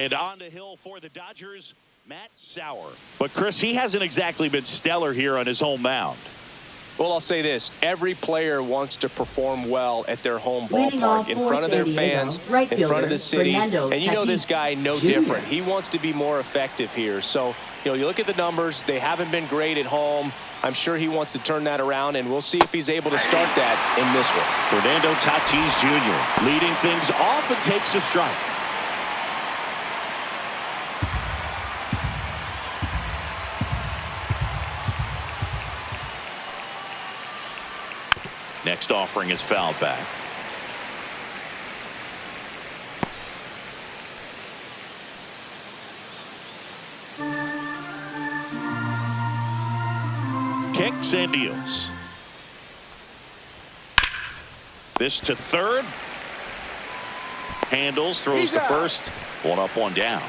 And on the hill for the Dodgers, Matt Sauer. But, Chris, he hasn't exactly been stellar here on his home mound. Well, I'll say this. Every player wants to perform well at their home ballpark, in front of their fans, in front of the city. And you know this guy no different. He wants to be more effective here. So, you look at the numbers. They haven't been great at home. I'm sure he wants to turn that around, and we'll see if he's able to start that in this one. Fernando Tatis Jr. leading things off and takes a strike. Next offering is fouled back. Kicks and deals. This to third. Handles, throws to first. One up, one down.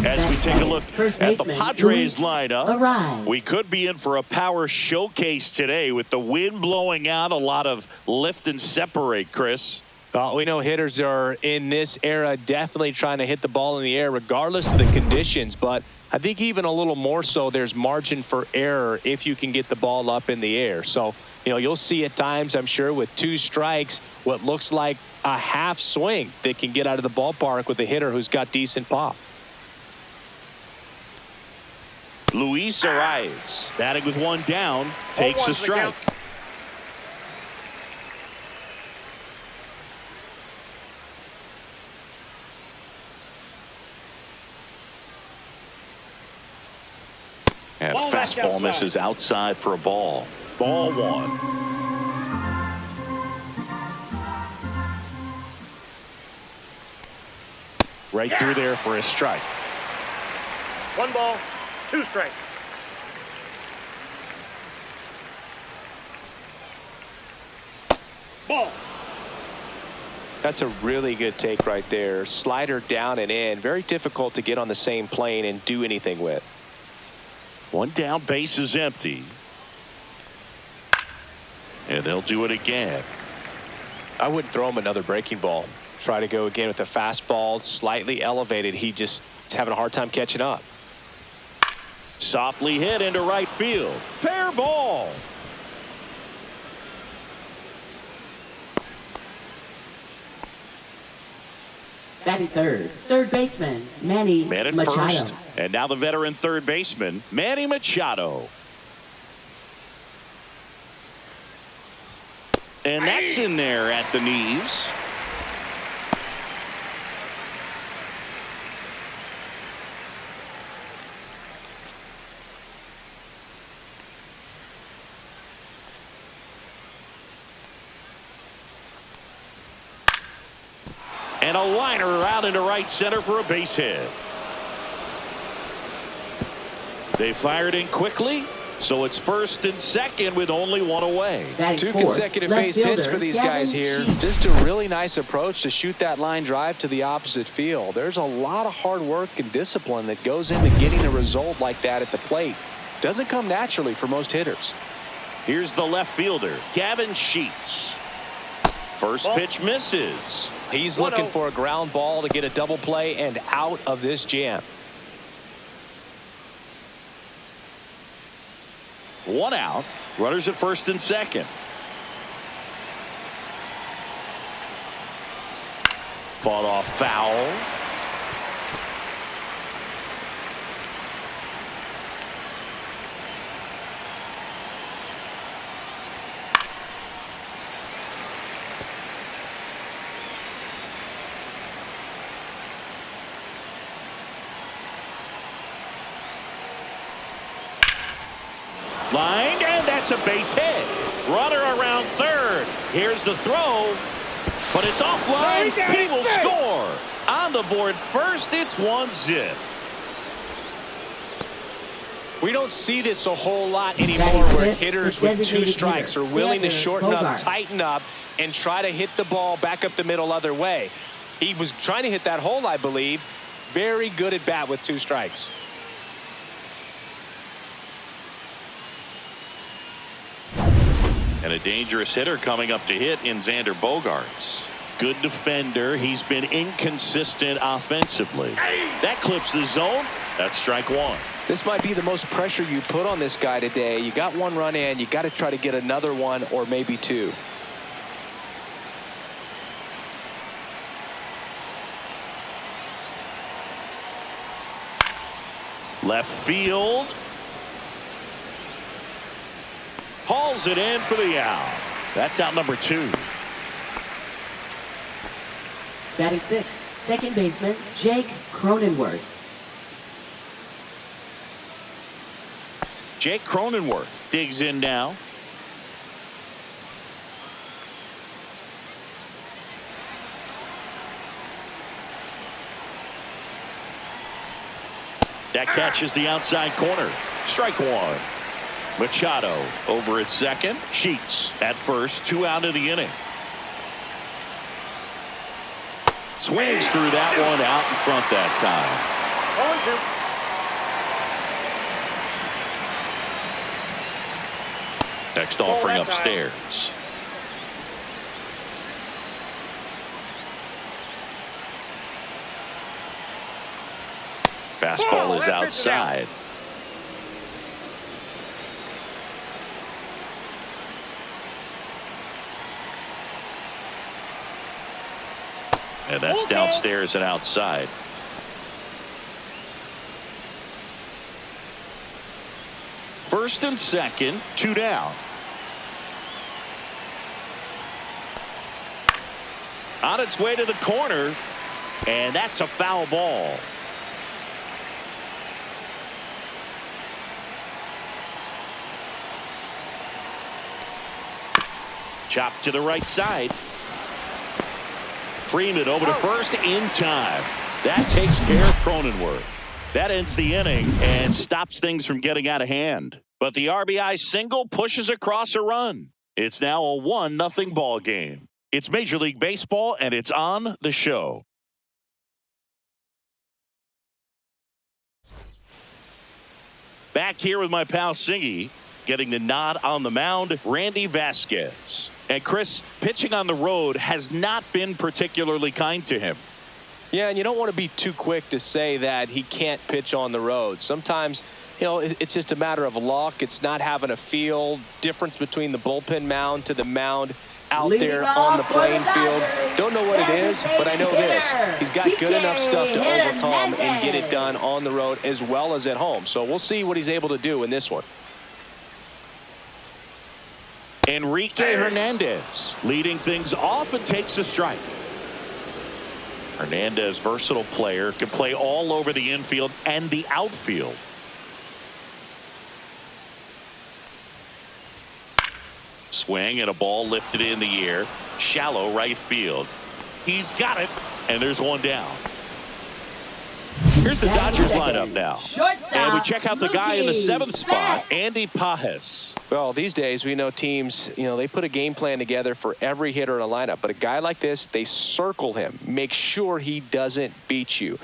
As we take a look at the Padres lineup, we could be in for a power showcase today with the wind blowing out, a lot of lift and separate, Chris. We know hitters are in this era definitely trying to hit the ball in the air regardless of the conditions, but I think even a little more so there's margin for error if you can get the ball up in the air. So, you'll see at times, I'm sure, with 2 strikes, what looks like a half swing that can get out of the ballpark with a hitter who's got decent pop. Luis Arias batting with 1 down, takes a strike. And fastball misses outside for a ball. Ball 1. Right through there for a strike. 1 ball, 2 strikes. Ball. That's a really good take right there. Slider down and in. Very difficult to get on the same plane and do anything with. 1 down, base is empty. And they'll do it again. I wouldn't throw him another breaking ball. Try to go again with the fastball, slightly elevated. He just is having a hard time catching up. Softly hit into right field. Fair ball. Batting third baseman, Manny Machado. First, and now the veteran third baseman, Manny Machado. And that's in there at the knees. And a liner out into right center for a base hit. They fired in quickly, so it's first and second with only 1 away. 2 consecutive base hits for these guys here. Just a really nice approach to shoot that line drive to the opposite field. There's a lot of hard work and discipline that goes into getting a result like that at the plate. Doesn't come naturally for most hitters. Here's the left fielder, Gavin Sheets. First pitch misses. He's looking for a ground ball to get a double play and out of this jam. 1 out. Runners at first and second. Fought off foul. Lined, and that's a base hit. Runner around third. Here's the throw, but it's offline. He will score. On the board first, it's 1-0. We don't see this a whole lot anymore where hitters with 2 strikes are willing to shorten up, tighten up, and try to hit the ball back up the middle other way. He was trying to hit that hole, I believe. Very good at bat with 2 strikes. And a dangerous hitter coming up to hit in Xander Bogaerts. good defender. He's been inconsistent offensively. That clips the zone. That's strike one. This might be the most pressure you put on this guy today. You got one run in. You got to try to get another one or maybe two. Left field. Hauls it in for the out. That's out number 2. Batting sixth, second baseman Jake Cronenworth. Jake Cronenworth digs in now. That catches the outside corner. Strike one. Machado over at second. Sheets at first. 2 out of the inning. Swings through that one out in front that time. Next offering upstairs. Fastball is outside. And that's downstairs and outside. First and second, 2 down. On its way to the corner, and that's a foul ball. Chopped to the right side. Freeman over to first in time. That takes care of Cronenworth. That ends the inning and stops things from getting out of hand. But the RBI single pushes across a run. It's now a 1-0 ball game. It's Major League Baseball, and it's on the show. Back here with my pal Singy, getting the nod on the mound, Randy Vasquez. And Chris, pitching on the road has not been particularly kind to him. Yeah, and you don't want to be too quick to say that he can't pitch on the road. Sometimes, you know, it's just a matter of luck. It's not having a feel. Difference between the bullpen mound to the mound out there on the playing field. Don't know what it is, but I know this. He's got good enough stuff to overcome and get it done on the road as well as at home. So we'll see what he's able to do in this one. Enrique Hernandez leading things off and takes a strike. Hernandez, versatile player, can play all over the infield and the outfield. Swing and a ball lifted in the air. Shallow right field. He's got it, and there's one down. Here's the Dodgers lineup now. And we check out the guy in the 7th spot, Andy Pajes. Well, these days we know teams, you know, they put a game plan together for every hitter in a lineup. But a guy like this, they circle him, make sure he doesn't beat you.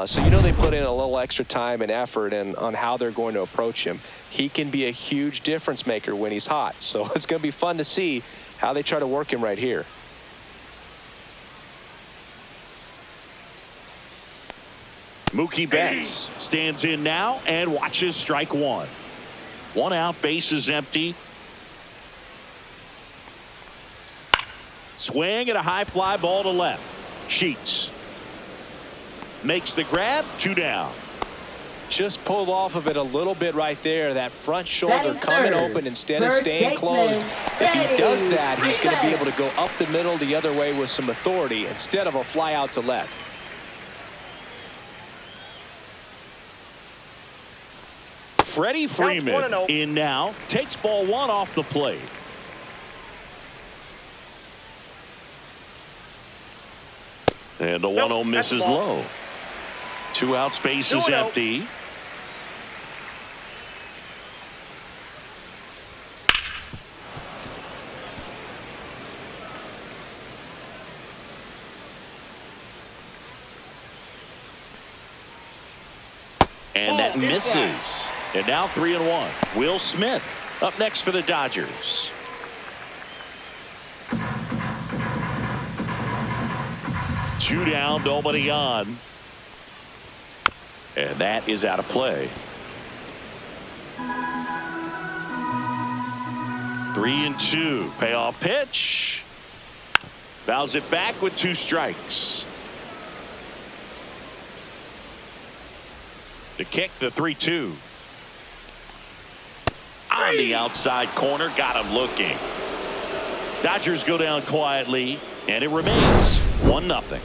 So you know they put in a little extra time and effort on how they're going to approach him. He can be a huge difference maker when he's hot. So it's going to be fun to see how they try to work him right here. Mookie Betts stands in now and watches strike one. 1 out, base is empty. Swing and a high fly ball to left. Sheets makes the grab. 2 down. Just pulled off of it a little bit right there. That front shoulder coming open instead of staying closed. If he does that, he's going to be able to go up the middle the other way with some authority instead of a fly out to left. Freddie Freeman in now, takes ball 1 off the plate. And the 1-0 misses low. 2 outs, base is empty. And that misses. And now 3-1. Will Smith up next for the Dodgers. 2 down, nobody on. And that is out of play. 3-2. Payoff pitch. Fouls it back with 2 strikes. To kick the 3-2. On the outside corner, got him looking. Dodgers go down quietly, and it remains 1-0.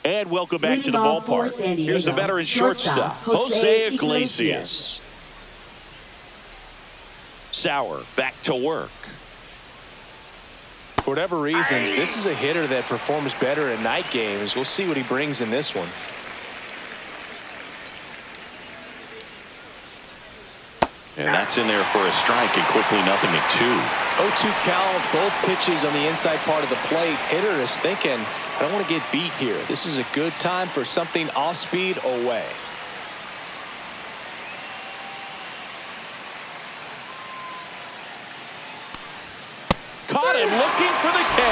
And welcome back to the ballpark. Here's the veteran shortstop, Jose Iglesias. Sauer back to work. For whatever reasons, this is a hitter that performs better in night games. We'll see what he brings in this one. And that's in there for a strike, and quickly 0-2. 0-2 count, both pitches on the inside part of the plate. Hitter is thinking, I don't want to get beat here. This is a good time for something off speed away. Caught him looking for the K.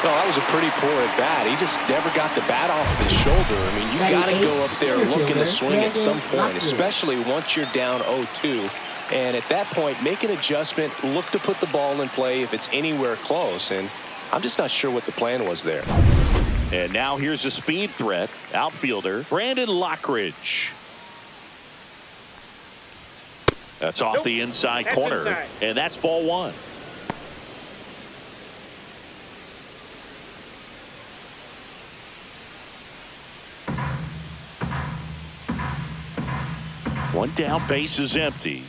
Oh, that was a pretty poor at bat. He just never got the bat off of his shoulder. I mean, you got to go up there looking to swing at some point, especially once you're down 0-2. And at that point, make an adjustment, look to put the ball in play if it's anywhere close. And I'm just not sure what the plan was there. And now here's a speed threat. Outfielder Brandon Lockridge. That's off the inside corner. And that's ball 1. One down, base is empty.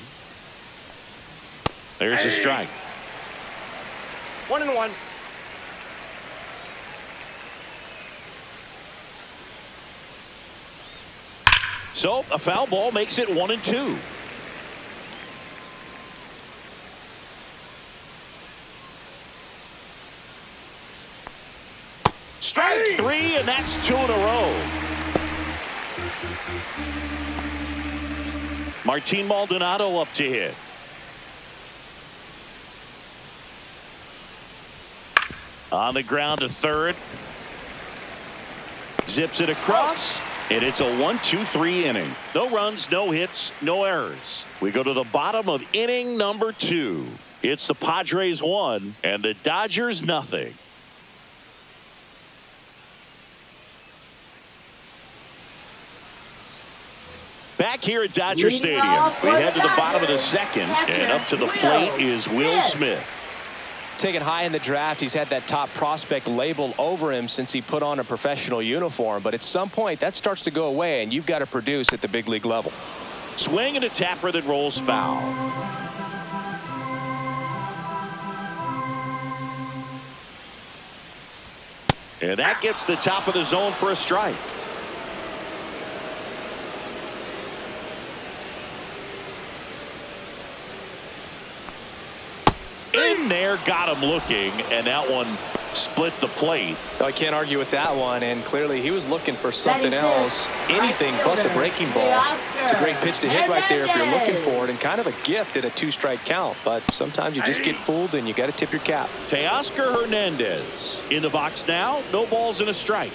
There's a strike. 1-1. So a foul ball makes it 1-2. Strike 3, and that's 2 in a row. Martin Maldonado up to hit. On the ground to third. Zips it across. And it's a 1-2-3 inning. No runs, no hits, no errors. We go to the bottom of inning number 2. It's the Padres 1 and the Dodgers 0. Back here at Dodger Stadium, we head to the bottom of the 2nd, and up to the plate is Will Smith. Taken high in the draft, he's had that top prospect label over him since he put on a professional uniform. But at some point, that starts to go away, and you've got to produce at the big league level. Swing and a tapper that rolls foul. And that gets the top of the zone for a strike. In there, got him looking, and that one split the plate. I can't argue with that one, and clearly he was looking for something else, anything but the breaking ball. It's a great pitch to hit right there if you're looking for it, and kind of a gift at a 2-strike count. But sometimes you just get fooled, and you got to tip your cap. Teoscar Hernandez in the box now. No balls and a strike.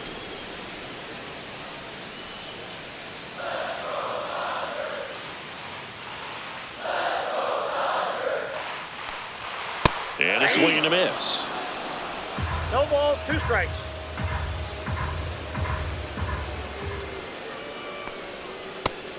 And a swing and a miss. No balls, 2 strikes.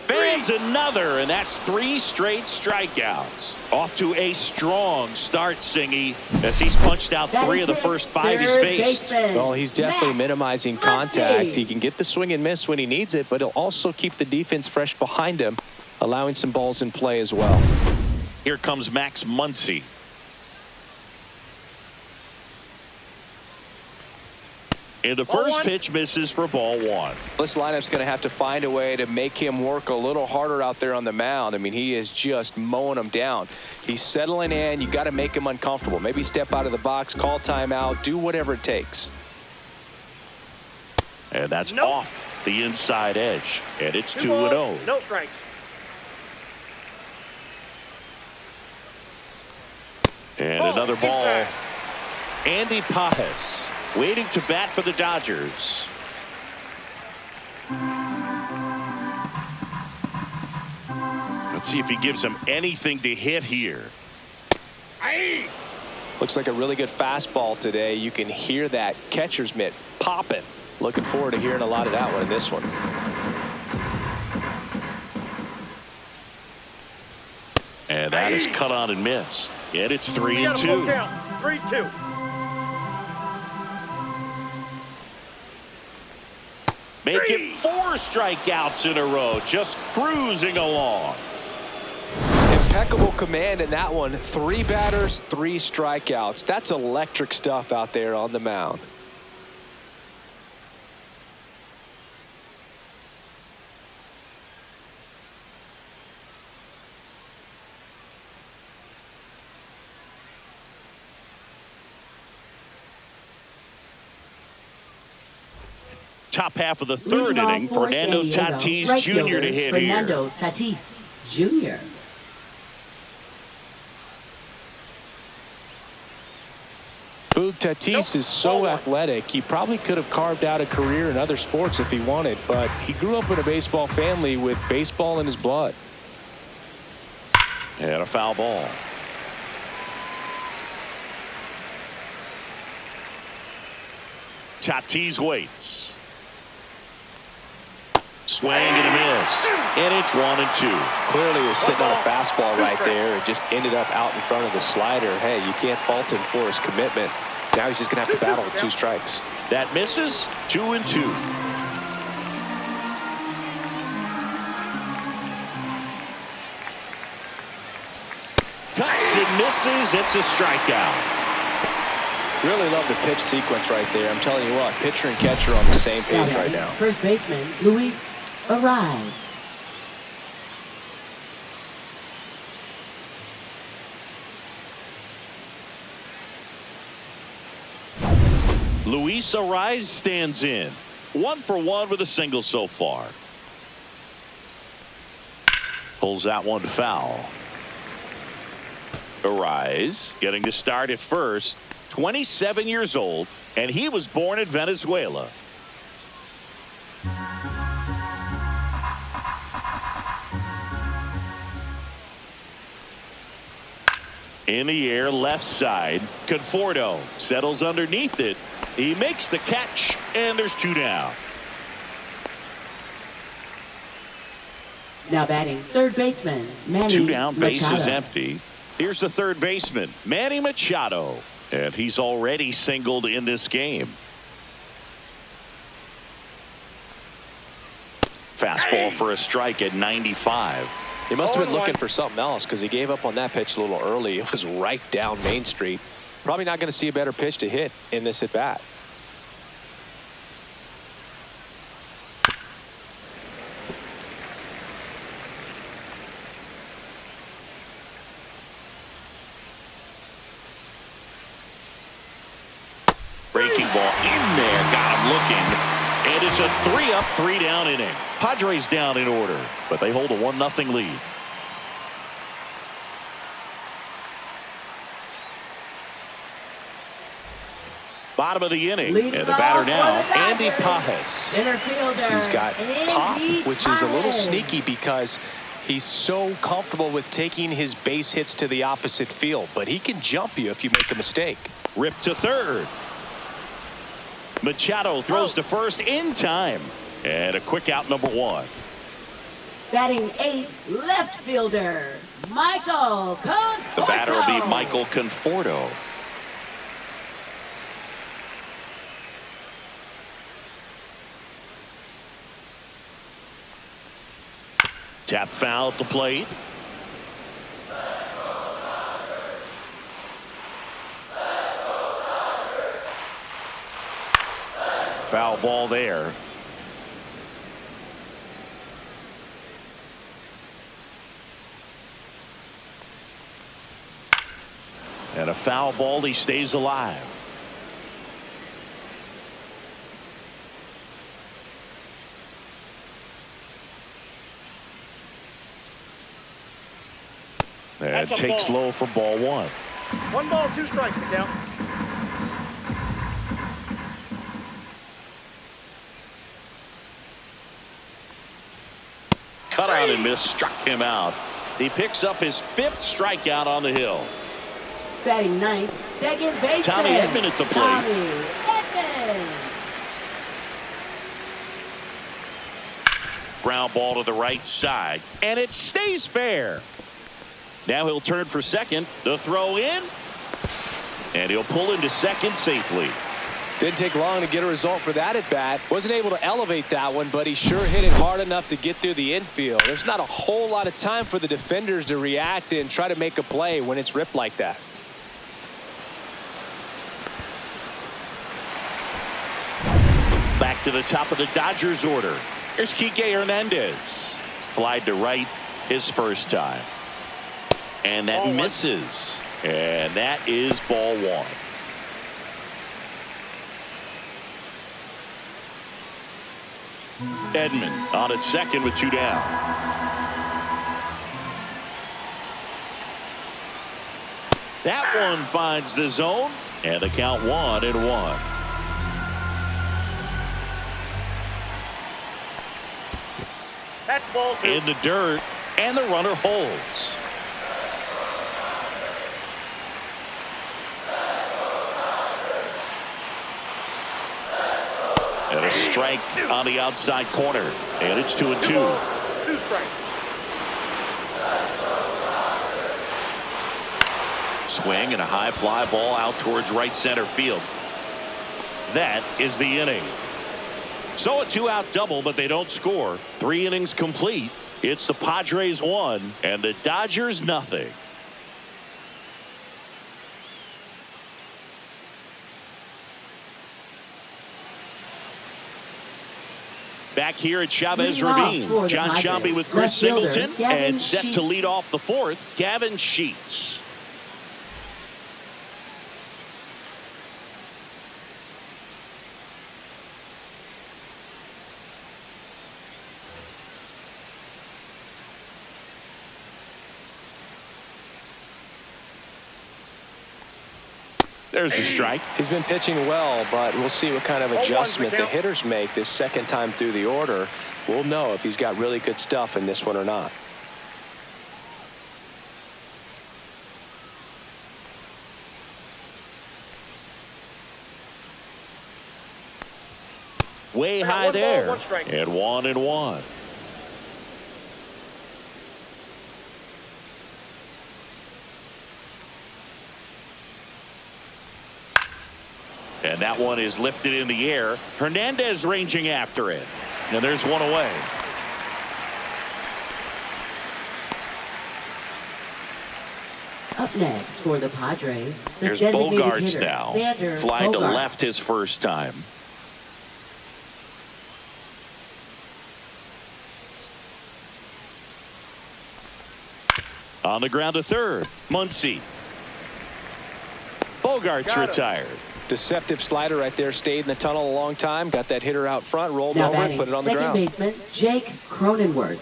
Fans another, and that's 3 straight strikeouts. Off to a strong start, Singy, as he's punched out 3 of the first 5 he's faced. Well, he's definitely minimizing contact. He can get the swing and miss when he needs it, but he'll also keep the defense fresh behind him, allowing some balls in play as well. Here comes Max Muncy. And the first pitch misses for ball 1. This lineup's going to have to find a way to make him work a little harder out there on the mound. I mean, he is just mowing them down. He's settling in. You got to make him uncomfortable. Maybe step out of the box, call timeout, do whatever it takes. And that's off the inside edge. And it's 2-0. No strikes. And another ball. Andy Pajes waiting to bat for the Dodgers. Let's see if he gives him anything to hit here. Looks like a really good fastball today. You can hear that catcher's mitt popping. Looking forward to hearing a lot of that one in this one. And that is cut on and missed. And it's 3-2. 3-2. Make it 4 strikeouts in a row. Just cruising along. Impeccable command in that one. 3 batters, 3 strikeouts. That's electric stuff out there on the mound. Top half of the third inning, Fernando Tatis Jr. to hit here. Fernando Tatis Jr. Boog, Tatis is so athletic. He probably could have carved out a career in other sports if he wanted, but he grew up in a baseball family with baseball in his blood. And a foul ball. Tatis waits. Swing and a miss. And it's 1-2. Clearly he was sitting on a fastball right there. It just ended up out in front of the slider. Hey, you can't fault him for his commitment. Now he's just going to have to battle with 2 strikes. That misses. 2-2. Cuts and misses. It's a strikeout. Really love the pitch sequence right there. I'm telling you what, pitcher and catcher on the same page right now. First baseman Luis Arise. Luis Arise stands in. 1 for 1 with a single so far. Pulls that one foul. Arise getting to start at first. 27 years old, and he was born in Venezuela. In the air, left side. Conforto settles underneath it. He makes the catch, and there's 2 down. Now batting third baseman Manny 2 down, base Machado. is empty. Here's the third baseman, Manny Machado. And he's already singled in this game. Fastball for a strike at 95. He must have been looking for something else because he gave up on that pitch a little early. It was right down Main Street. Probably not going to see a better pitch to hit in this at bat. Breaking ball in there, got him looking. And it's a 3-up, 3-down inning. Padres down in order, but they hold a 1-0 lead. Bottom of the inning, and the batter now, Andy Pajes. Center fielder. He's got pop, Andy which is a little Pajes. sneaky because he's so comfortable with taking his base hits to the opposite field, but he can jump you if you make a mistake. Ripped to third. Machado throws to first in time. And a quick out, number 1. Batting 8th, left fielder Michael Conforto. The batter will be Michael Conforto. Tap foul at the plate. Foul ball there. And a foul ball, he stays alive. And takes low for ball 1. 1 ball, 2 strikes to count. Cut out and miss, struck him out. He picks up his 5th strikeout on the hill. Batting ninth, second baseman. Tommy Edman at the plate. Tommy Edman. Ground ball to the right side, and it stays fair. Now he'll turn for second. The throw in, and he'll pull into second safely. Didn't take long to get a result for that at bat. Wasn't able to elevate that one, but he sure hit it hard enough to get through the infield. There's not a whole lot of time for the defenders to react and try to make a play when it's ripped like that. Back to the top of the Dodgers order. Here's Kike Hernandez. Flied to right his first time. And that misses. And that is ball 1. Edman on at second with 2 down. That one finds the zone, and the count 1-1. That's ball 2. In the dirt, and the runner holds. And a strike on the outside corner, and it's 2-2. 2 strikes. Swing and a high fly ball out towards right center field. That is the inning. So a 2-out double, but they don't score. 3 innings complete. It's the Padres 1 and the Dodgers nothing. Back here at Chavez Ravine, John Sciambi with Chris Singleton, and set to lead off the 4th, Gavin Sheets. There's the strike. He's been pitching well, but we'll see what kind of adjustment the hitters make this second time through the order. We'll know if he's got really good stuff in this one or not. Way high there. And 1-1. And that one is lifted in the air. Hernandez ranging after it. And there's one away. Up next for the Padres, the Here's designated Bogarts hitter, now. Xander Flying to Bogaerts. left his first time. On the ground to third, Muncy. Bogarts retired. Deceptive slider right there. Stayed in the tunnel a long time. Got that hitter out front. Rolled Now over batting, and put it on the ground. second baseman Jake Cronenworth.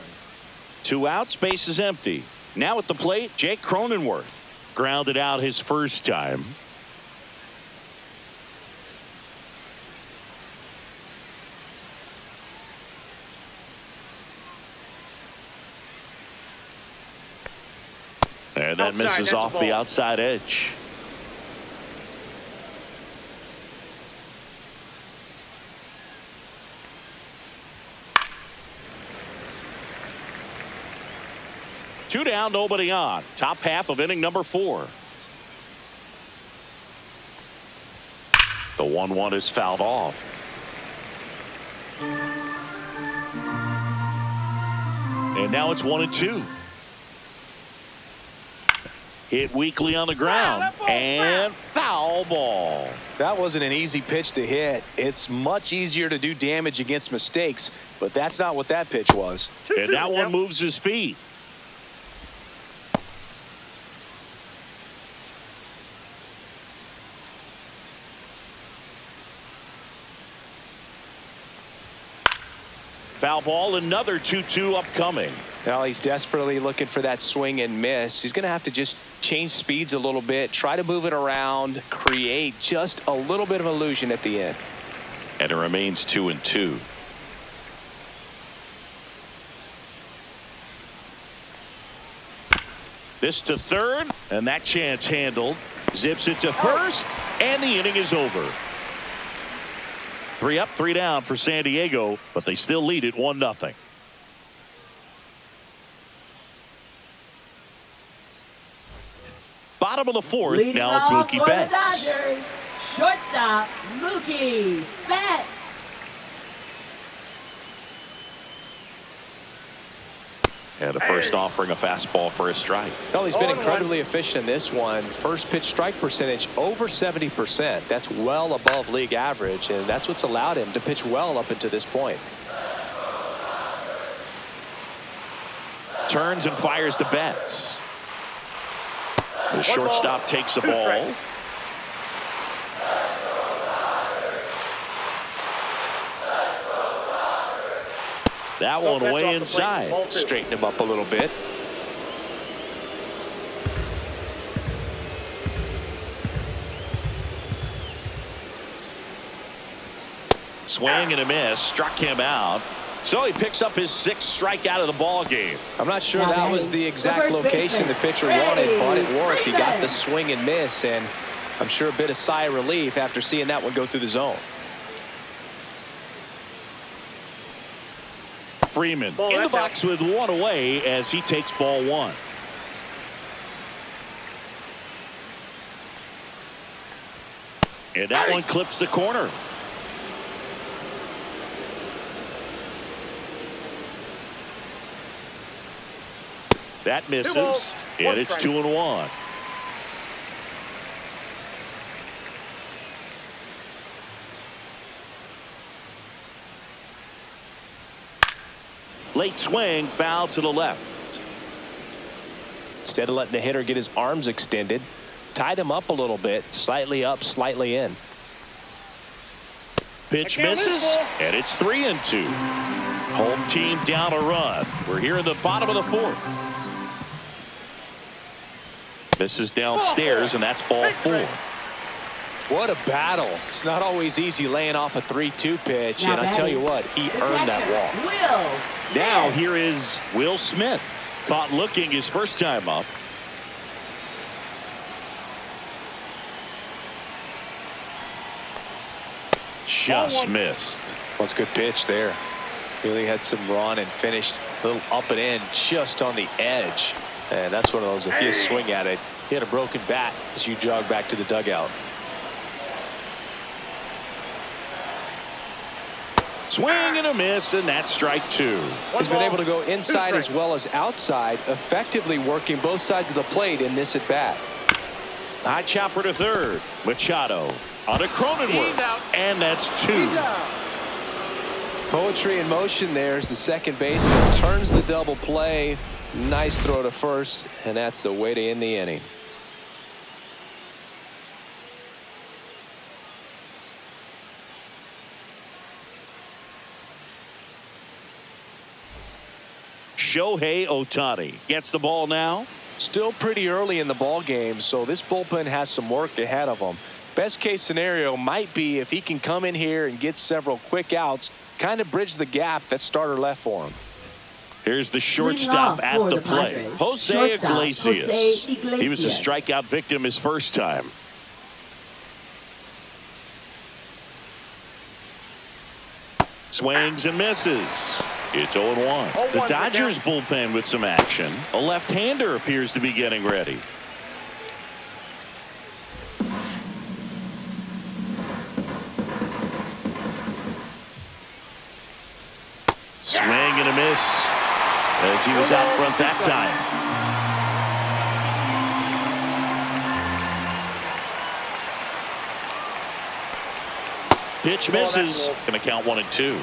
2 outs, base is empty. Now at the plate, Jake Cronenworth. Grounded out his first time. And that misses off the outside edge. Two down, nobody on. Top half of inning number 4. The 1-1 is fouled off. And now it's 1-2. Hit weakly on the ground. And foul ball. That wasn't an easy pitch to hit. It's much easier to do damage against mistakes, but that's not what that pitch was. And that one moves his feet. Foul ball, another 2-2 upcoming. Well, he's desperately looking for that swing and miss. He's going to have to just change speeds a little bit, try to move it around, create just a little bit of illusion at the end. And it remains 2-2. This to third, and that chance handled. Zips it to first, and the inning is over. 3 up, 3 down for San Diego, but they still lead it 1-0. Bottom of the fourth, Leading now it's off Mookie for the Betts. Dodgers, shortstop, Mookie Betts. And a first offering a fastball for a strike. Well, he's been incredibly efficient in this one. First pitch strike percentage over 70%. That's well above league average, and that's what's allowed him to pitch well up until this point. Turns and fires to Betts. The shortstop takes the ball. That one way inside. Straighten him up a little bit. Swing and a miss. Struck him out. So he picks up his 6th strikeout of the ball game. I'm not sure that was the exact location the pitcher wanted, but it worked. He got the swing and miss, and I'm sure a bit of sigh of relief after seeing that one go through the zone. Freeman in the box with 1 away as he takes ball 1. And that one clips the corner. That misses, and it's 2-1. Late swing, foul to the left. Instead of letting the hitter get his arms extended, tied him up a little bit, slightly up, slightly in. Pitch misses, and it's 3-2. Home team down a run. We're here in the bottom of the 4th. Misses downstairs, and that's ball 4. What a battle. It's not always easy laying off a 3-2 pitch, and I tell you what, he earned that walk. Now here is Will Smith. Caught looking his first time up. Just missed. Well, it's a good pitch there. Really had some run and finished a little up and in just on the edge. And that's one of those, if you swing at it, you had a broken bat as you jog back to the dugout. Swing and a miss, and that's strike 2. He's been able to go inside as well as outside, effectively working both sides of the plate in this at bat. High chopper to third. Machado on a Cronenworth, and that's 2. Poetry in motion there as the second baseman turns the double play. Nice throw to first, and that's the way to end the inning. Shohei Ohtani gets the ball now. Still pretty early in the ball game, so this bullpen has some work ahead of them. Best case scenario might be if he can come in here and get several quick outs, kind of bridge the gap that starter left for him. Here's the shortstop at the plate. Jose Iglesias. He was a strikeout victim his first time. Swings and misses. It's 0-1. The Dodgers bullpen with some action. A left-hander appears to be getting ready. Swing and a miss as he was out front that time. Pitch misses. Going to count 1-2.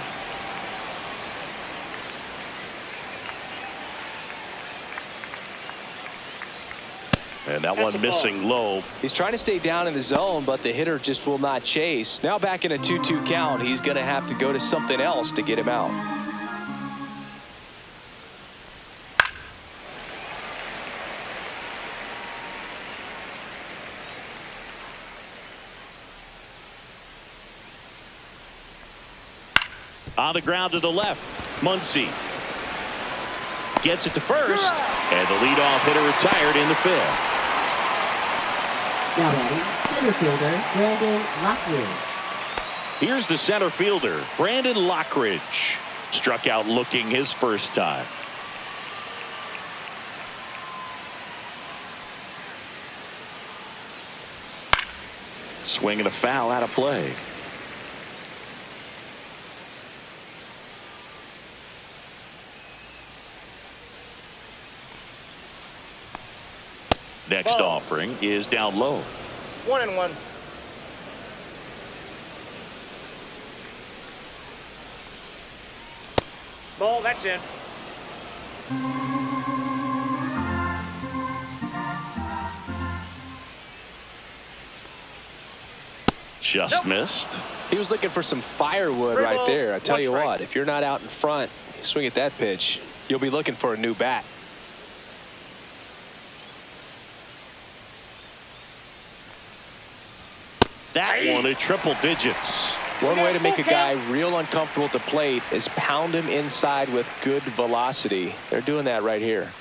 And that one missing low. He's trying to stay down in the zone, but the hitter just will not chase. Now back in a 2-2 count, he's going to have to go to something else to get him out. On the ground to the left, Muncy gets it to first, and the leadoff hitter retired in the fifth. Now batting, center fielder Brandon Lockridge. Here's the center fielder, Brandon Lockridge. Struck out looking his first time. Swing and a foul out of play. Next offering is down low. 1-1. Ball, that's in. Just missed. He was looking for some firewood right there. I tell you what, if you're not out in front, you swing at that pitch, you'll be looking for a new bat. That one at triple digits. One way to make a guy real uncomfortable at the plate is pound him inside with good velocity. They're doing that right here.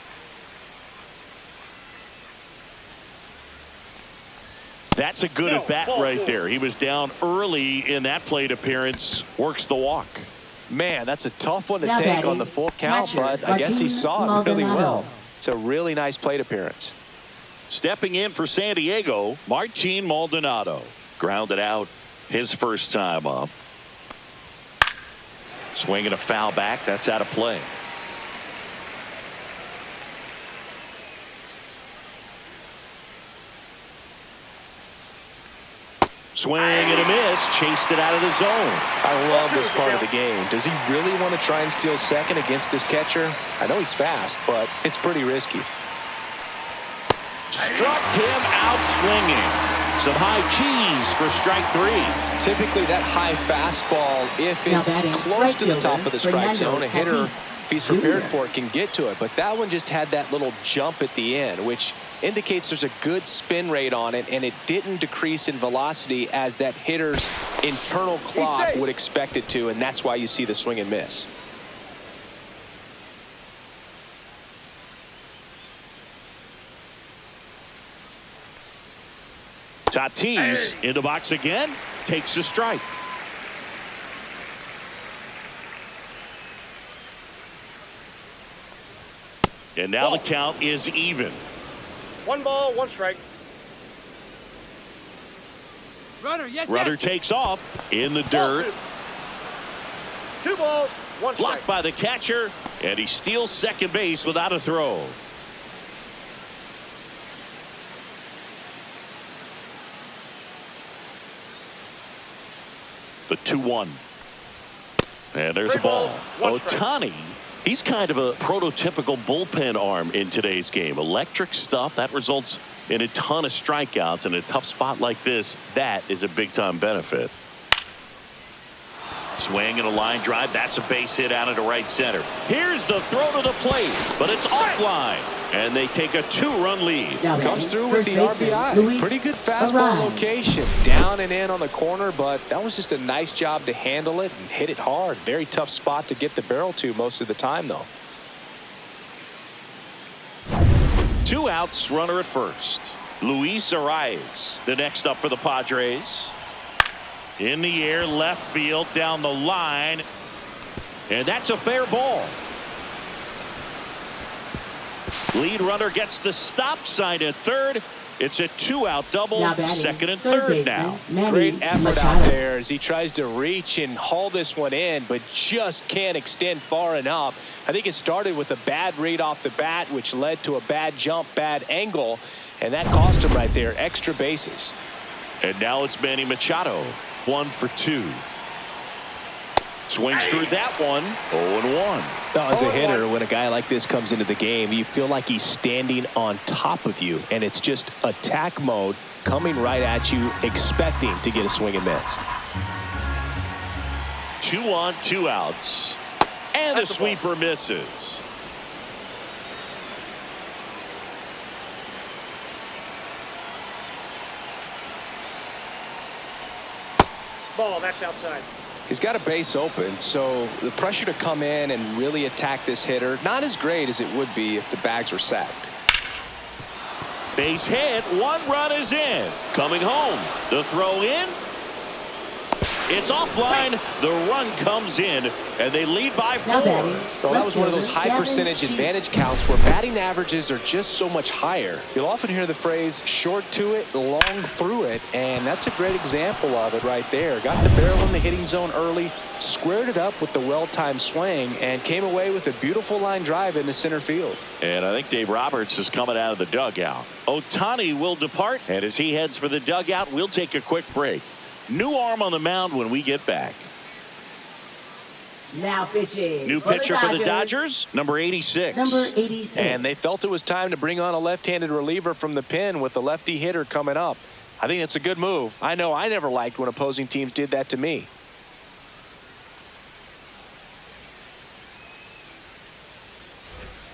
That's a good at bat right there. He was down early in that plate appearance. Works the walk. Man, that's a tough one to Now take batting, on the full count, catcher, but I guess he saw it really Maldonado. well. It's a really nice plate appearance. Stepping in for San Diego, Martin Maldonado. Grounded out his first time up. Swinging a foul back. That's out of play. Swing and a miss. Chased it out of the zone. I love this part of the game. Does he really want to try and steal second against this catcher? I know he's fast, but it's pretty risky. Struck him out swinging. Some high cheese for strike three. Typically that high fastball, if it's close to the top of the strike zone, a hitter, if he's prepared for it, can get to it. But that one just had that little jump at the end, which indicates there's a good spin rate on it, and it didn't decrease in velocity as that hitter's internal clock would expect it to, and that's why you see the swing and miss. Tatis in the box again, takes a strike. And now the count is even. 1 ball, 1 strike. Runner takes off in the dirt. 2 balls, 1 strike. Blocked by the catcher, and he steals second base without a throw. The 2-1. And there's a ball. Ohtani, he's kind of a prototypical bullpen arm in today's game. Electric stuff that results in a ton of strikeouts. In a tough spot like this, that is a big-time benefit. Swing and a line drive. That's a base hit out into right center. Here's the throw to the plate, but it's offline. And they take a 2-run lead. Comes through with the RBI. Pretty good fastball location. Down and in on the corner, but that was just a nice job to handle it and hit it hard. Very tough spot to get the barrel to most of the time, though. 2 outs, runner at first. Luis Arias, the next up for the Padres. In the air, left field, down the line. And that's a fair ball. Lead runner gets the stop sign at third. It's a 2-out double, second and third now. Great effort out there as he tries to reach and haul this one in, but just can't extend far enough. I think it started with a bad read off the bat, which led to a bad jump, bad angle, and that cost him right there. Extra bases. And now it's Manny Machado, 1 for 2. Swings through that one, 0-1. As a hitter, when a guy like this comes into the game, you feel like he's standing on top of you, and it's just attack mode coming right at you, expecting to get a swing and miss. 2 on, 2 outs. And the sweeper misses. Ball, that's outside. He's got a base open, so the pressure to come in and really attack this hitter, not as great as it would be if the bags were sacked. Base hit. 1 run is in. Coming home. The throw in. It's offline. The run comes in, and they lead by 4. Well, that was one of those high percentage advantage counts where batting averages are just so much higher. You'll often hear the phrase short to it, long through it, and that's a great example of it right there. Got the barrel in the hitting zone early, squared it up with the well-timed swing, and came away with a beautiful line drive into center field. And I think Dave Roberts is coming out of the dugout. Ohtani will depart, and as he heads for the dugout, we'll take a quick break. New arm on the mound when we get back. Now pitching. New pitcher for the Dodgers, number 86. Number 86. And they felt it was time to bring on a left-handed reliever from the pen with the lefty hitter coming up. I think it's a good move. I know I never liked when opposing teams did that to me.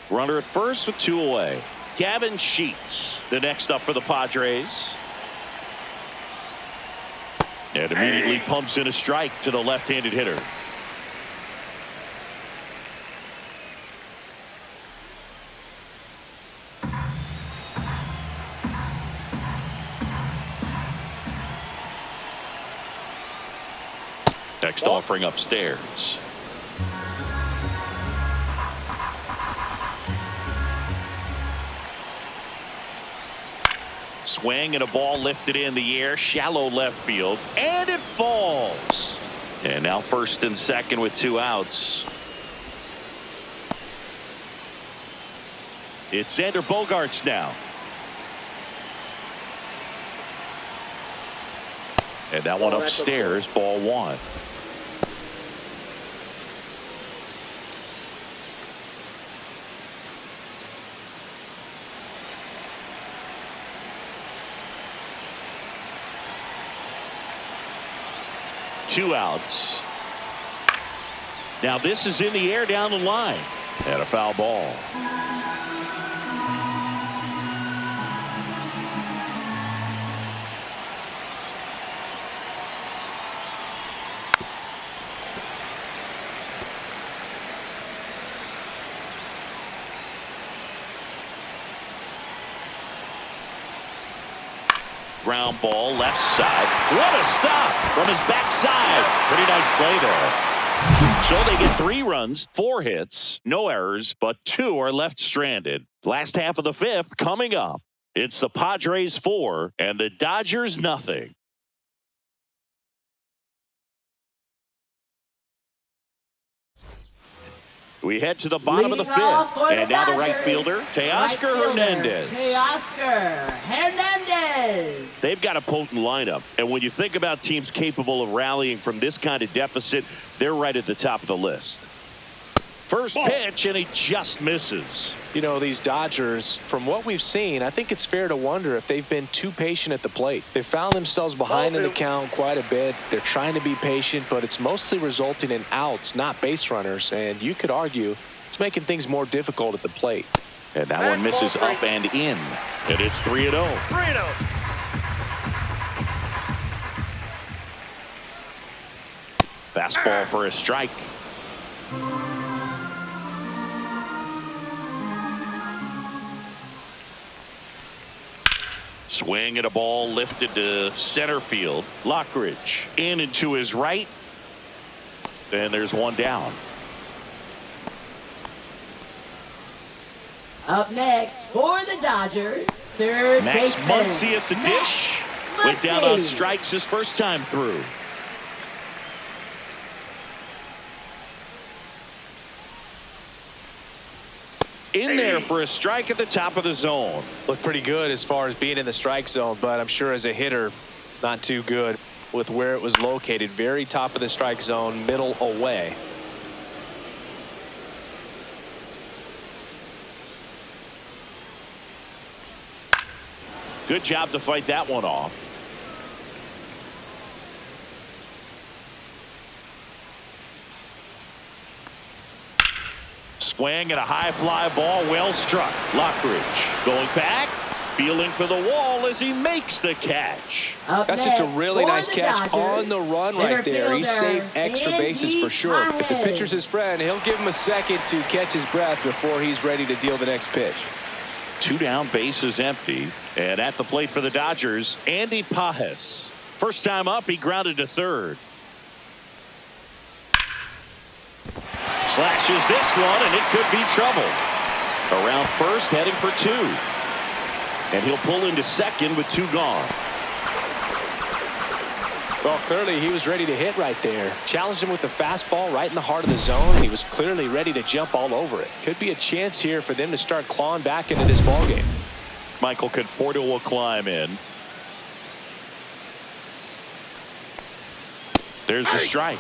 Runner at first with 2 away. Gavin Sheets, the next up for the Padres. And immediately pumps in a strike to the left-handed hitter. Next offering upstairs. Swing and a ball lifted in the air, shallow left field, and it falls. And now first and second with 2 outs. It's Xander Bogaerts now. And that one upstairs, ball 1. Two outs. Now this is in the air down the line. And a foul ball. Ground ball left side. What a stop from his backside. Pretty nice play there. So they get 3 runs, 4 hits, no errors, but 2 are left stranded. Last half of the 5th coming up. It's the Padres 4 and the Dodgers nothing. We head to the bottom of the 5th. And now the right fielder, Teoscar Hernandez. Teoscar Hernandez. They've got a potent lineup. And when you think about teams capable of rallying from this kind of deficit, they're right at the top of the list. First pitch, and he just misses. You know, these Dodgers, from what we've seen, I think it's fair to wonder if they've been too patient at the plate. They found themselves behind in the count quite a bit. They're trying to be patient, but it's mostly resulting in outs, not base runners. And you could argue it's making things more difficult at the plate. And that one misses up and in. And it's 3-0. 3-0. Fastball for a strike. Swing and a ball lifted to center field. Lockridge in and to his right. And there's one down. Up next for the Dodgers, third Max baseman. Muncy at the dish. Went down on strikes his first time through. In there for a strike at the top of the zone. Looked pretty good as far as being in the strike zone, but I'm sure as a hitter, not too good with where it was located. Very top of the strike zone, middle away. Good job to fight that one off. Swing and a high fly ball, well struck. Lockridge going back, feeling for the wall as he makes the catch. Up That's just a next really for nice the catch Dodgers, on the run center right there. He fielder, saved extra bases for sure. If the Andy pitcher's his friend, he'll give him a second to catch his breath before he's ready to deal the next pitch. 2 down, bases empty. And at the plate for the Dodgers, Andy Pages. First time up, he grounded to third. Slashes this one, and it could be trouble. Around first, heading for 2. And he'll pull into second with 2 gone. Well, clearly he was ready to hit right there. Challenged him with the fastball right in the heart of the zone, and he was clearly ready to jump all over it. Could be a chance here for them to start clawing back into this ballgame. Michael Conforto will climb in. There's the strike.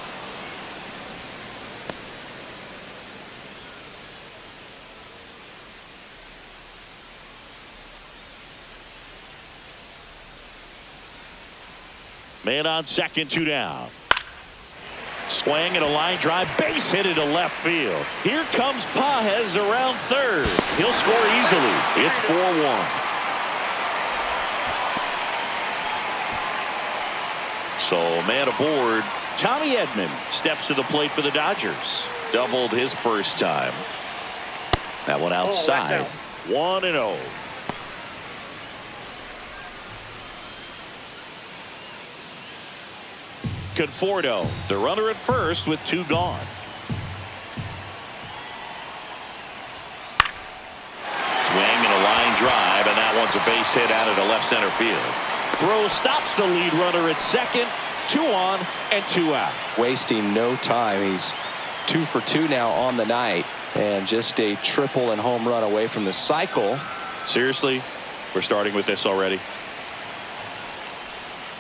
Man on second, 2 down. Swing and a line drive, base hit into left field. Here comes Pages around third. He'll score easily. It's 4-1. So man aboard. Tommy Edman steps to the plate for the Dodgers. Doubled his first time. That one outside. 1-0. Conforto, the runner at first with 2 gone. Swing and a line drive, and that one's a base hit out into left center field. Throw stops the lead runner at second. 2 on and 2 out. Wasting no time. He's 2 for 2 now on the night, and just a triple and home run away from the cycle. Seriously, we're starting with this already.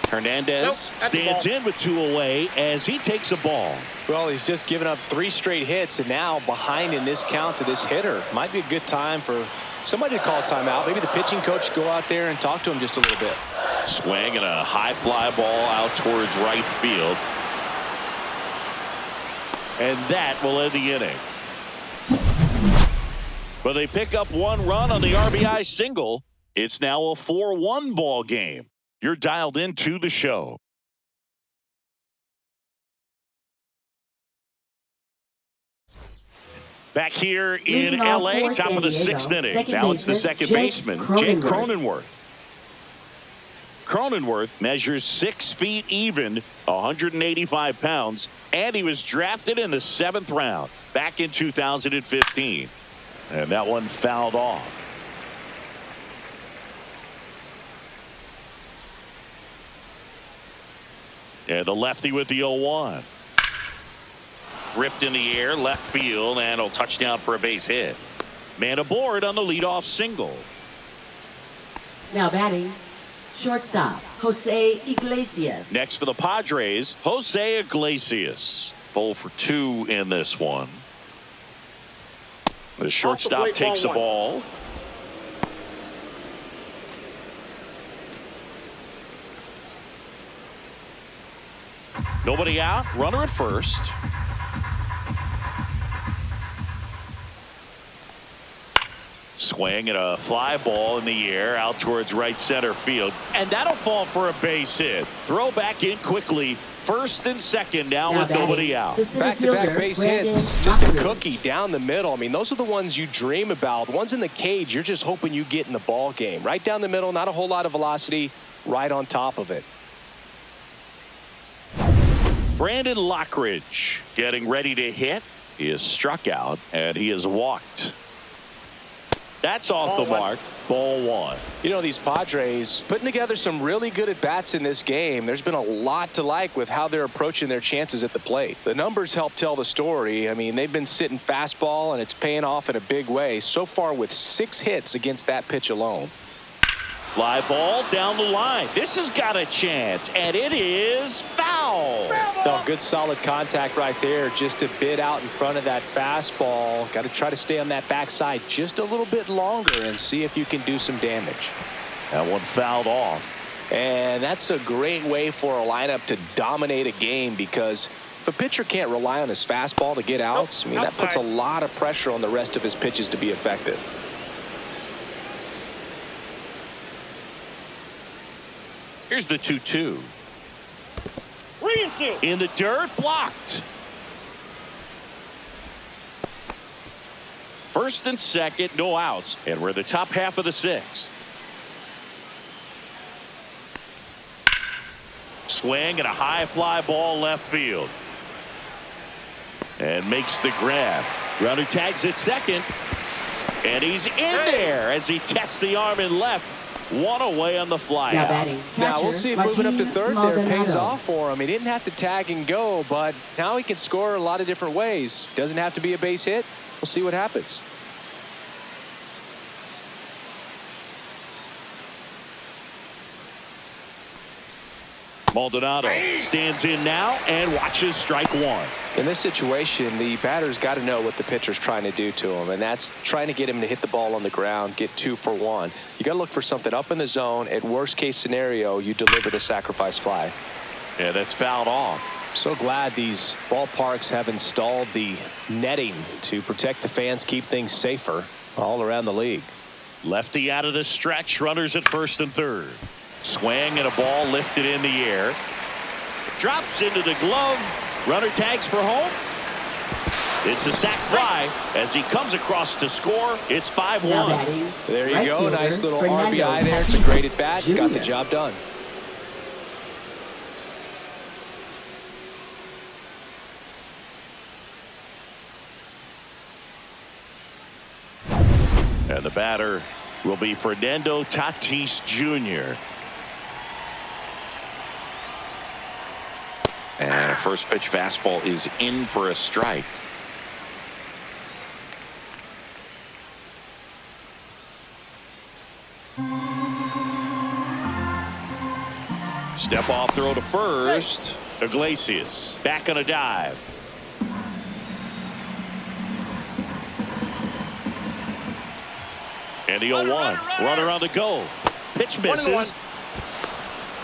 Hernandez stands in with 2 away as he takes a ball. Well, he's just given up 3 straight hits, and now behind in this count to this hitter. Might be a good time for somebody to call a timeout. Maybe the pitching coach go out there and talk to him just a little bit. Swing and a high fly ball out towards right field. And that will end the inning. But they pick up 1 run on the RBI single. It's now a 4-1 ball game. You're dialed into the show. Back here in LA, top of the 6th inning. Now it's the second baseman, Jake Cronenworth. Cronenworth measures 6 feet even, 185 pounds, and he was drafted in the 7th round back in 2015. And that one fouled off. And the lefty with the 0-1. Ripped in the air, left field, and a touchdown for a base hit. Man aboard on the leadoff single. Now batting, shortstop, Jose Iglesias. Next for the Padres, Jose Iglesias. 0 for 2 in this one. The shortstop takes the ball. Nobody out, runner at first. Swing and a fly ball in the air out towards right center field. And that'll fall for a base hit. Throw back in quickly. First and second now with nobody out. Back-to-back base hits. Just a cookie down the middle. I mean, those are the ones you dream about. The ones in the cage, you're just hoping you get in the ball game. Right down the middle, not a whole lot of velocity. Right on top of it. Brandon Lockridge getting ready to hit. He is struck out and he is walked. That's off the mark. Ball 1. You know, these Padres putting together some really good at-bats in this game. There's been a lot to like with how they're approaching their chances at the plate. The numbers help tell the story. I mean, they've been sitting fastball, and it's paying off in a big way. So far with 6 hits against that pitch alone. Fly ball down the line. This has got a chance, and it is foul. No, good solid contact right there. Just a bit out in front of that fastball. Got to try to stay on that backside just a little bit longer and see if you can do some damage. That one fouled off. And that's a great way for a lineup to dominate a game, because if a pitcher can't rely on his fastball to get outs, I mean, that puts a lot of pressure on the rest of his pitches to be effective. Here's the 2-2. 3-2. In the dirt, blocked. First and second, no outs. And we're in the top half of the sixth. Swing and a high fly ball left field. And makes the grab. Runner tags at second. And he's in there as he tests the arm in left. One away on the fly Now out. batting catcher, Now we'll see if moving up to third there pays Maldonado. off for him. He didn't have to tag and go, but now he can score a lot of different ways. Doesn't have to be a base hit. We'll see what happens. Maldonado stands in now and watches strike one. In this situation, the batter's got to know what the pitcher's trying to do to him, and that's trying to get him to hit the ball on the ground, get 2 for 1. You got to look for something up in the zone. At worst case scenario, you deliver the sacrifice fly. Yeah, that's fouled off. So glad these ballparks have installed the netting to protect the fans, keep things safer all around the league. Lefty out of the stretch, runners at first and third. Swing and a ball lifted in the air. Drops into the glove. Runner tags for home. It's a sac fly as he comes across to score. It's 5-1. Now batting, There you right go. fielder, Nice little Fernando RBI there. It's a great at bat. Tatis Got the Jr. job done. And the batter will be Fernando Tatis Jr. And a first pitch fastball is in for a strike. Step off throw to first. Iglesias back on a dive. And the 0-1. Runner on the go. Pitch misses.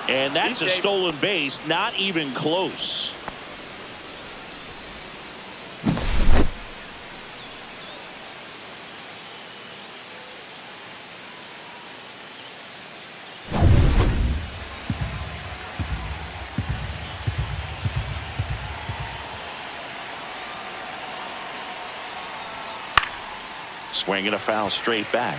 And that's a stolen base. Not even close. Swinging a foul straight back.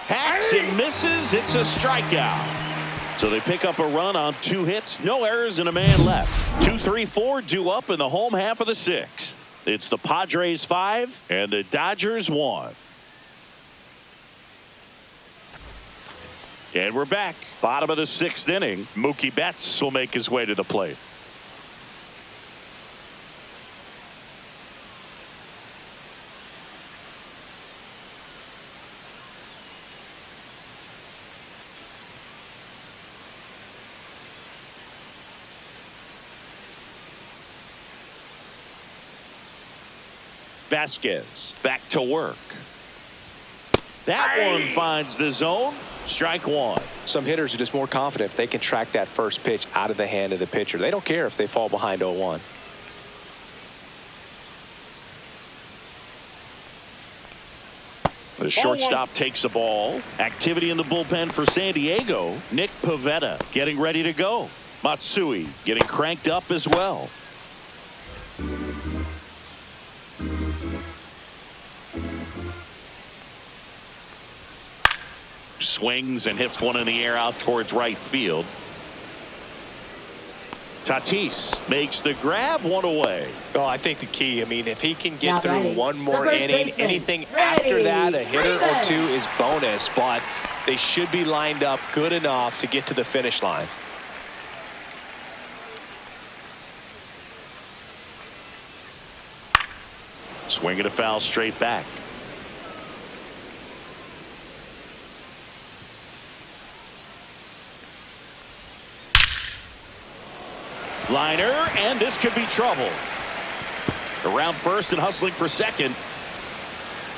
Hacks and misses. It's a strikeout. So they pick up a run on 2 hits, no errors, and a man left. 2-3-4 due up in the home half of the sixth. It's the Padres 5 and the Dodgers 1. And we're back. Bottom of the 6th inning. Mookie Betts will make his way to the plate. Vasquez back to work. That one finds the zone. Strike one. Some hitters are just more confident if they can track that first pitch out of the hand of the pitcher. They don't care if they fall behind 0-1. The shortstop takes the ball. Activity in the bullpen for San Diego. Nick Pivetta getting ready to go. Matsui getting cranked up as well. Swings and hits one in the air out towards right field. Tatis makes the grab, one away. Oh, I think the key, I mean, if he can Now get through batting, one more the first inning, baseman, anything ready, after that, a hitter or Freeman. 2 is bonus, but they should be lined up good enough to get to the finish line. Swinging a foul straight back. Liner, and this could be trouble. Around first and hustling for second.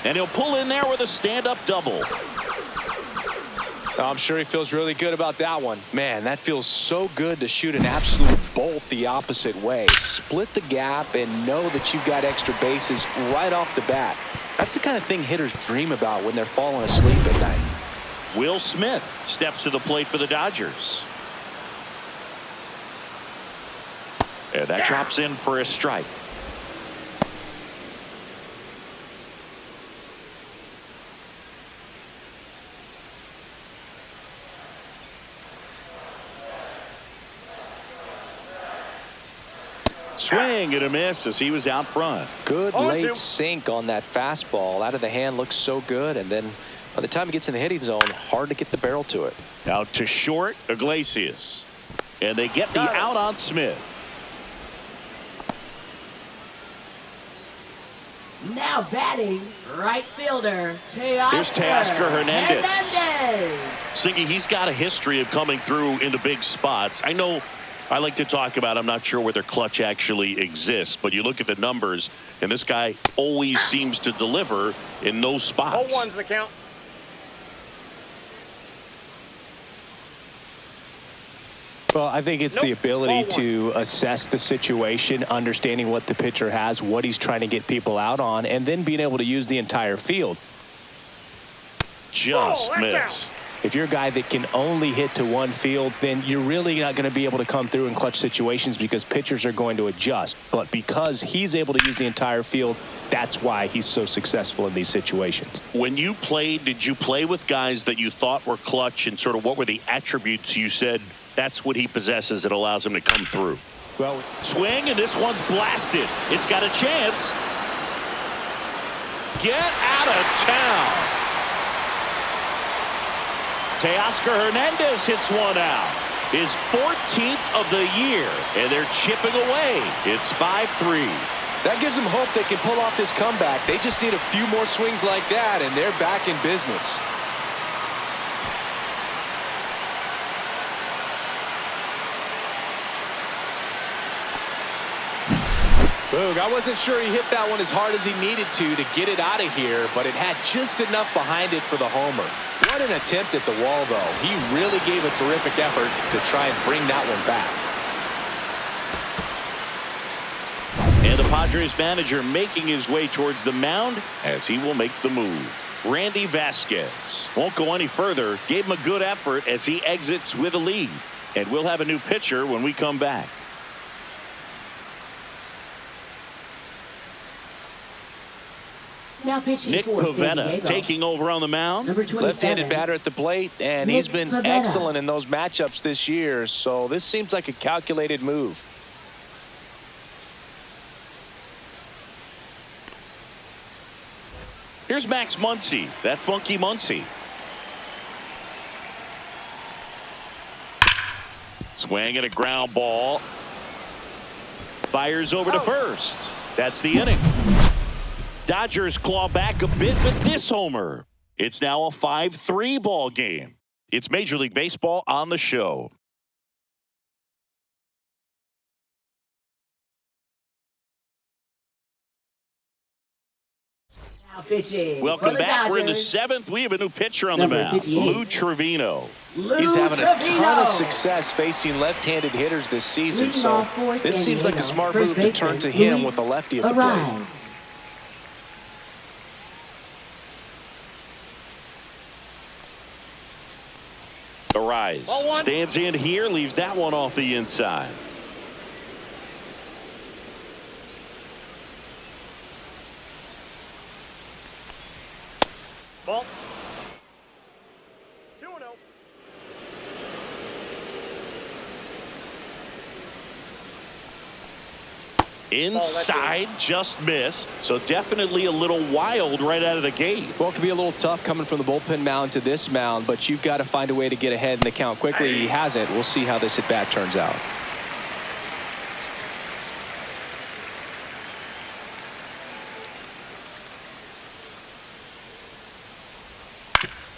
And he'll pull in there with a stand-up double. I'm sure he feels really good about that one. Man, that feels so good to shoot an absolute bolt the opposite way. Split the gap and know that you've got extra bases right off the bat. That's the kind of thing hitters dream about when they're falling asleep at night. Will Smith steps to the plate for the Dodgers. And that drops in for a strike. Swing and a miss as he was out front. Good Oh, late two. sink on that fastball. Out of the hand looks so good, and then by the time it gets in the hitting zone, hard to get the barrel to it. Out to short, Iglesias. And they get the Got it. out on Smith. Now batting, right fielder, Teoscar. Here's Teoscar Hernandez. Hernandez. Siggy, he's got a history of coming through into big spots. I know I like to talk about, I'm not sure whether clutch actually exists, but you look at the numbers, and this guy always seems to deliver in those spots. 0-1's the count. Well, I think it's the ability to assess the situation, understanding what the pitcher has, what he's trying to get people out on, and then being able to use the entire field. Just Oh, that's missed. If you're a guy that can only hit to one field, then you're really not going to be able to come through in clutch situations because pitchers are going to adjust. But because he's able to use the entire field, that's why he's so successful in these situations. When you played, did you play with guys that you thought were clutch, and sort of what were the attributes you said that's what he possesses that allows him to come through? Well, Swing, and this one's blasted. It's got a chance. Get out of town. Teoscar Hernandez hits one out. His 14th of the year, and they're chipping away. It's 5-3. that gives them hope they can pull off this comeback. They just need a few more swings like that, and they're back in business. Boog, I wasn't sure he hit that one as hard as he needed to get it out of here, but it had just enough behind it for the homer. What an attempt at the wall, though. He really gave a terrific effort to try and bring that one back. And the Padres manager making his way towards the mound as he will make the move. Randy Vasquez won't go any further. Gave him a good effort as he exits with a lead. And we'll have a new pitcher when we come back. Now pitching Nick for San Pivetta Diego. taking over on the mound. Number 27. Left-handed batter at the plate, and Nick he's been Pivetta. excellent in those matchups this year, so this seems like a calculated move. Here's Max Muncy, that funky Muncy. Swing and a ground ball. Fires over to first. That's the inning. Dodgers claw back a bit with this homer. It's now a 5-3 ball game. It's Major League Baseball on the show. Now pitching Welcome for the back. We're in the Dodgers. 7th. We have a new pitcher on Number the mound. 58. Lou Trevino. Lou He's having a ton Trevino. of success facing left-handed hitters this season, Leading so off for this San seems like a Diego, smart first move to turn baseman, to him Luis with a lefty at the plate. Arise. Arise. Ball one. Stands in here. Leaves that one off the inside. Ball. 2-0. Inside, just missed. So definitely a little wild right out of the gate. Well, it can be a little tough coming from the bullpen mound to this mound, but you've got to find a way to get ahead in the count quickly. He hasn't. We'll see how this at-bat turns out.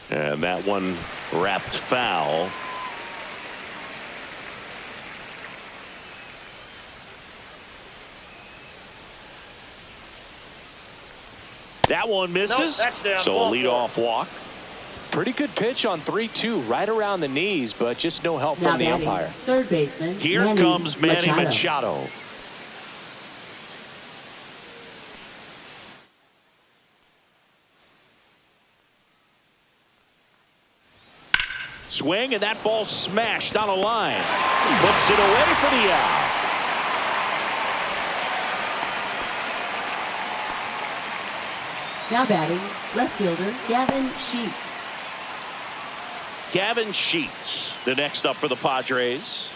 And that one wrapped foul. That one misses. Nope, that's down. So a Ball leadoff walk. Pretty good pitch on 3-2, right around the knees, but just no help Now from the batting, umpire. third baseman. Here comes Manny Machado. Swing, and that ball smashed on a line. Puts it away for the out. Now batting, left fielder Gavin Sheets. Gavin Sheets, the next up for the Padres.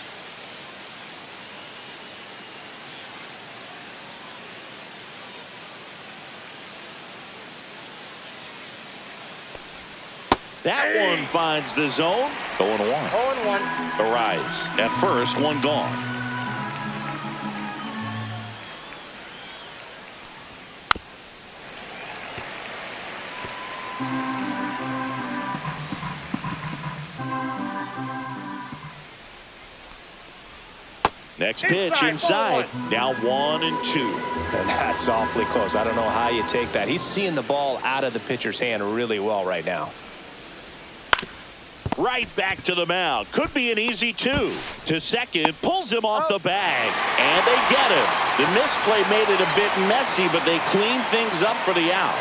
That one finds the zone. 0-1. 0-1. Arise at first, one gone. Next pitch inside. Now 1-2. And that's awfully close. I don't know how you take that. He's seeing the ball out of the pitcher's hand really well right now. Right back to the mound. Could be an easy 2. To second, pulls him off the bag. And they get him. The misplay made it a bit messy, but they cleaned things up for the out.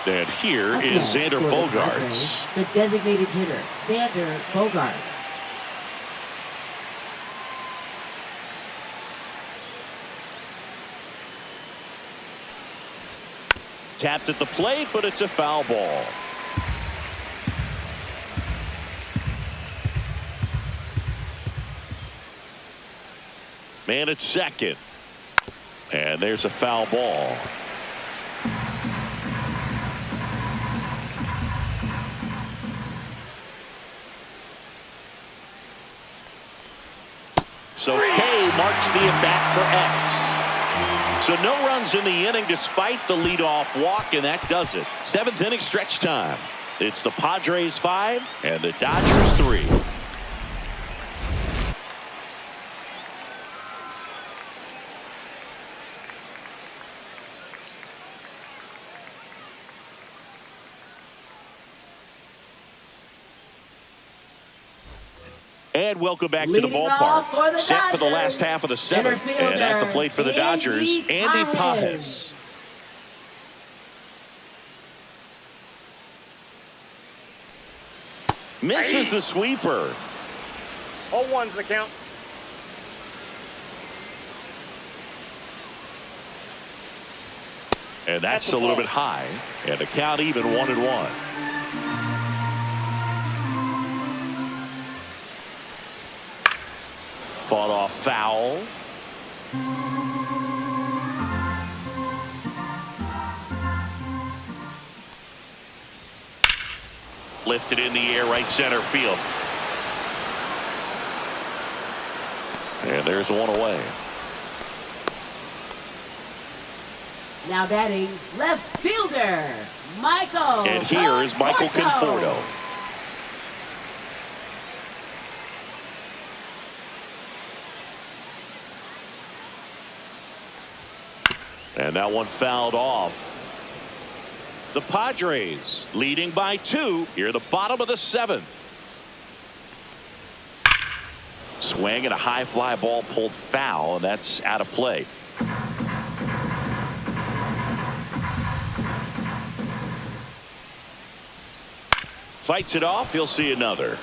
And here Up is next Xander for the Bogaerts. Padres, the designated hitter, Xander Bogaerts. Tapped at the plate, but it's a foul ball. Man at second. And there's a foul ball. So K marks the at-bat for X. So no runs in the inning despite the leadoff walk, and that does it. 7th inning stretch time. It's the Padres 5 and the Dodgers 3. And welcome back to the Leading off for ballpark. the Set for the Dodgers, last half of the 7th. And at the plate for the Dodgers, Andy Pages. Misses the sweeper. 0-1's the count. And that's the a little ball. bit high. And the count even 1-1. Fought off foul. Lifted in the air, right center field. And there's one away. Now batting, left fielder Michael. And here is Michael Conforto. And that one fouled off. The Padres leading by 2 here at the bottom of the 7th. Swing and a high fly ball pulled foul, and that's out of play. Fights it off. He'll see another.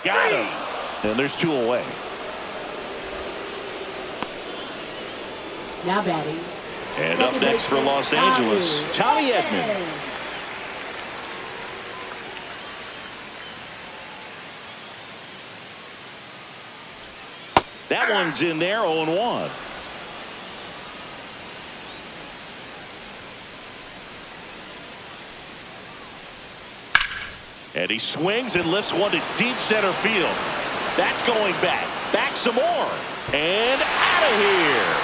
Got him. And there's 2 away. Now batting. And up next for Los Angeles, Tommy Edman. That one's in there, 0-1. And he swings and lifts one to deep center field. That's going back. Back some more. And out of here.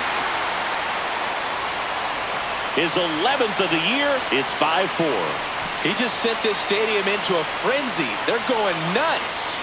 His 11th of the year. It's 5-4. He just sent this stadium into a frenzy. They're going nuts.